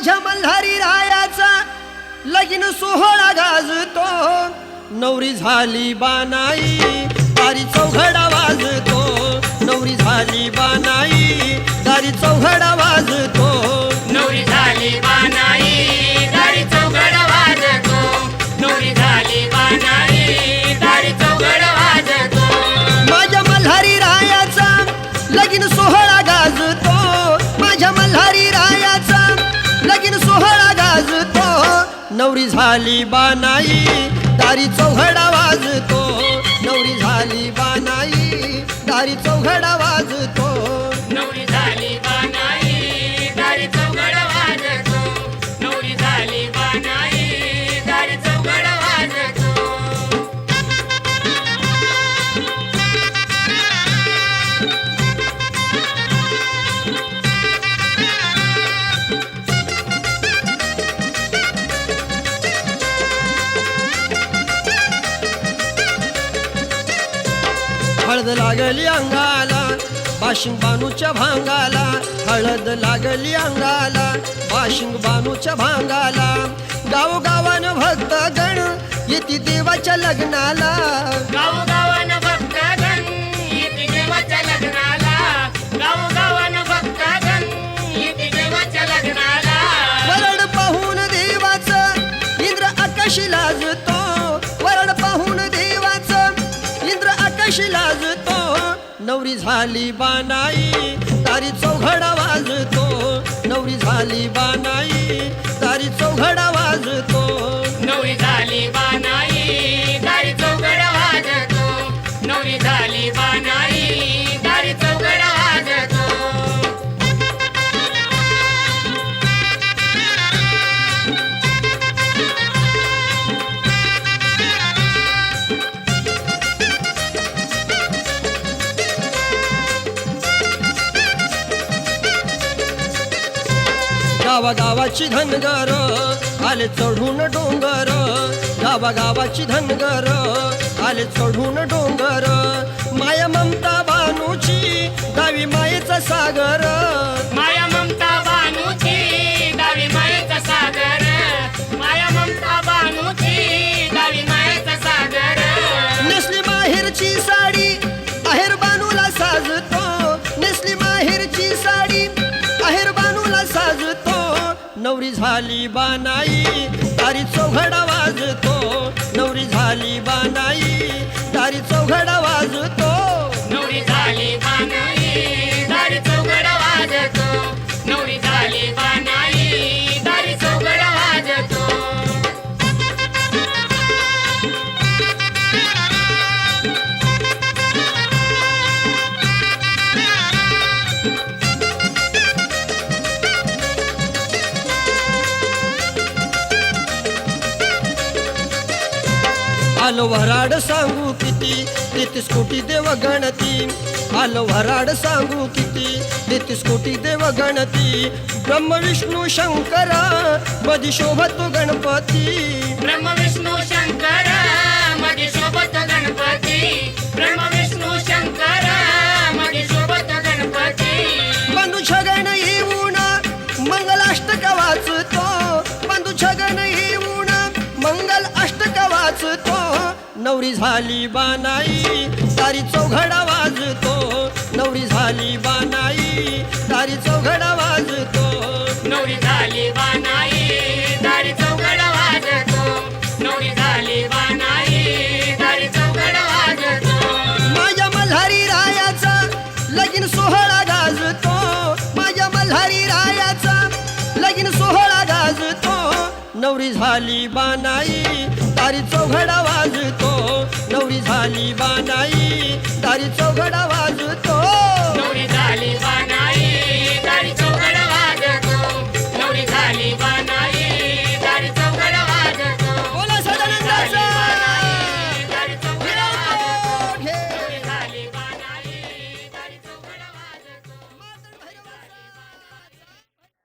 माझ्या मल्हारी रायाचा लगीन सोहळा गाजतो, नवरी झाली बानाई दारी चौघडा वाजतो, नवरी झाली बानाई दारी चौघडा वाजतो, नवरी झाली बानाई दारी चौघडा वाजतो, नवरी झाली बानाई दारी चौघडा वाजतो. माझ्या मल्हारी रायाचा लगीन सोहळा गाजतो, माझ्या मल्हारी रायाचा लगीन सोहळा गाजतो, नवरी झाली बानाई दारी चौघडा वाजतो, नवरी झाली बानाई दारी चौघडा वाजतो, नवरी झाली बानाई दारी चौघडा वाजतो, नवरी झाली बानाई दारी चौघडा वाजतो. हळद लागली अंगाला बाशिंग बानूच्या भांगाला, हळद लागली अंगाला बाशिंग बानूच्या भांगाला, गावोगावानं भक्त गण येती देवाच्या लग्नाला, गावोगावानं भक्तगण येते देवाच्या लग्नाला, गावोगावानं भक्तगण येते देवाच्या लग्नाला. वरड पाहून देवाचं इंद्र आकाशी लाजतो, वरड पाहून देवाचं इंद्र आकाशी लाजतो, नवरी झाली बानाई दारी चौघडा वाजतो, नवरी झाली बानाई दारी चौघडा वाजतो, नवरी झाली बानाई दारी चौघडा वाजतो, नवरी झाली बानाई दारी चौघडा वाजतो. गावागावाची धनगर आले चढून डोंगर, गावागावाची धनगर आले चढून डोंगर, माया ममता बानूची गावी मायेचा सागर, माया ममता बानूची दावी मायेचा सागर, माया ममता बानूची दावी मायेचा सागर. नेसली माहेरची साडी आहेर बानूला साजतो, नेसली माहेरची साडी आहेर बानूला साजतो, नवरी झाली बानाई दारी चौघडा वाजतो, नवरी झाली बानाई दारी चौघडा वाजतो, नवरी झाली बानाई दारी चौघडा वाजतो, नवरी झाली बानाई दारी चौघडा वाजतो. आलो वराड सांगू किती 33 कोटी देव गणती, आलो वराड सांगू किती 33 कोटी देव गणती, ब्रह्म विष्णू शंकरा मधी शोभतो गणपती, ब्रह्म विष्णू शंकर मध्ये शोभत गणपती, ब्रह्म विष्णू शंकर मध्ये शोभत गणपती. बंधू छगन येऊन मंगल अष्टक वाचतो, बंधू छगन येऊन मंगल अष्टक वाचतो, नवरी झाली बानाई दारी चौघडा वाजतो, नवरी झाली बानाई दारी चौघडा वाजतो, नवरी झाली बानाई दारी चौघडा वाजतो, नवरी झाली बानाई दारी चौघडा वाजतो. माझ्या मल्हारी रायाचा लगीन सोहळा गाजतो, माझ्या मल्हारी रायाचा लगीन सोहळा गाजतो, नवरी झाली बानाई दारी चौघडा वाजतो, नवरी झाली बानाई दारी चौघडा वाजतो, नवरी झाली बानाई